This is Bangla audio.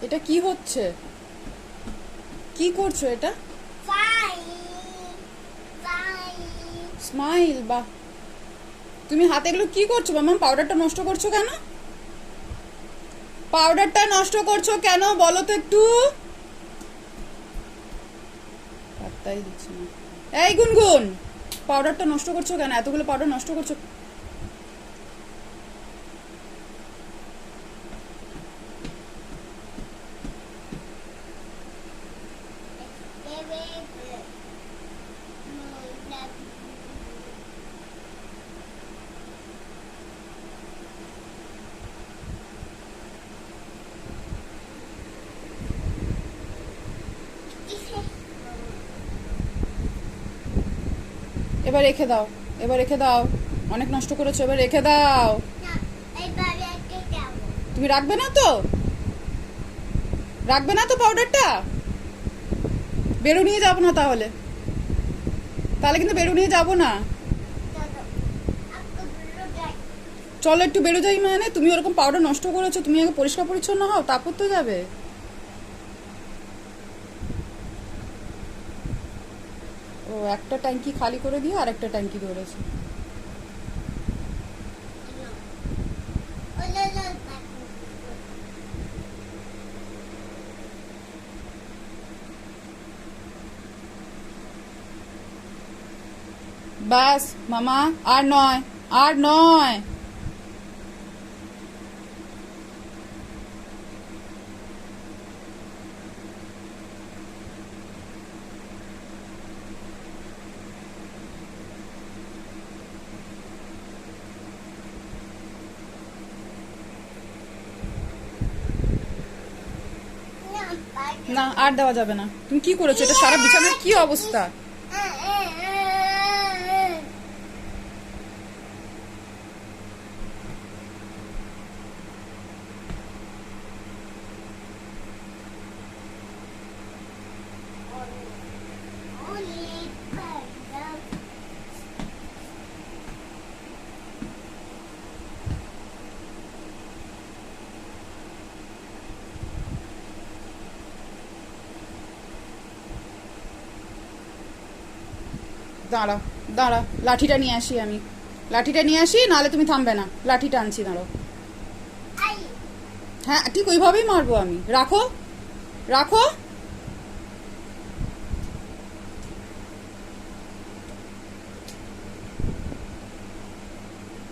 এটা কি হচ্ছে? কি করছো এটা? স্মাইল। বাহ, তুমি হাতে এগুলো কি করছো মাম্মা? পাউডারটা নষ্ট করছো কেন? পাউডারটা নষ্ট করছো কেন বলো তো একটু। পাত্তাই দিচ্ছি না। এই গুনগুন, পাউডারটা নষ্ট করছো কেন? এতগুলো পাউডার নষ্ট করছো। এবার রেখে দাও, এবার রেখে দাও। অনেক নষ্ট করেছো, এবার রেখে দাও। তুমি রাখবে না তো? রাখবে না তো পাউডারটা? বেরো নিয়ে যাবো না তাহলে। তাহলে কিন্তু বেরো নিয়ে যাবো না। চলো একটু বেরো যাই। মানে তুমি ওরকম পাউডার নষ্ট করেছো, তুমি আগে পরিষ্কার পরিচ্ছন্ন হও, তারপর তো যাবে। ও একটা ট্যাঙ্কি খালি করে দিয়ে আর একটা ট্যাঙ্কি ধরেছে। ব্যাস মামা, আর নয়, আর নয়। না, আর দেওয়া যাবে না। তুমি কি করেছো? এটা সারা বিছানার কি অবস্থা? দাঁড়া, দাঁড়া, লাঠিটা নিয়ে আসি আমি। লাঠিটা নিয়ে আসি, নাহলে তুমি থামবে না। লাঠিটা আনছি, দাঁড়াও। হ্যাঁ, ঠিক ওইভাবেই মারবো আমি। রাখো, রাখো।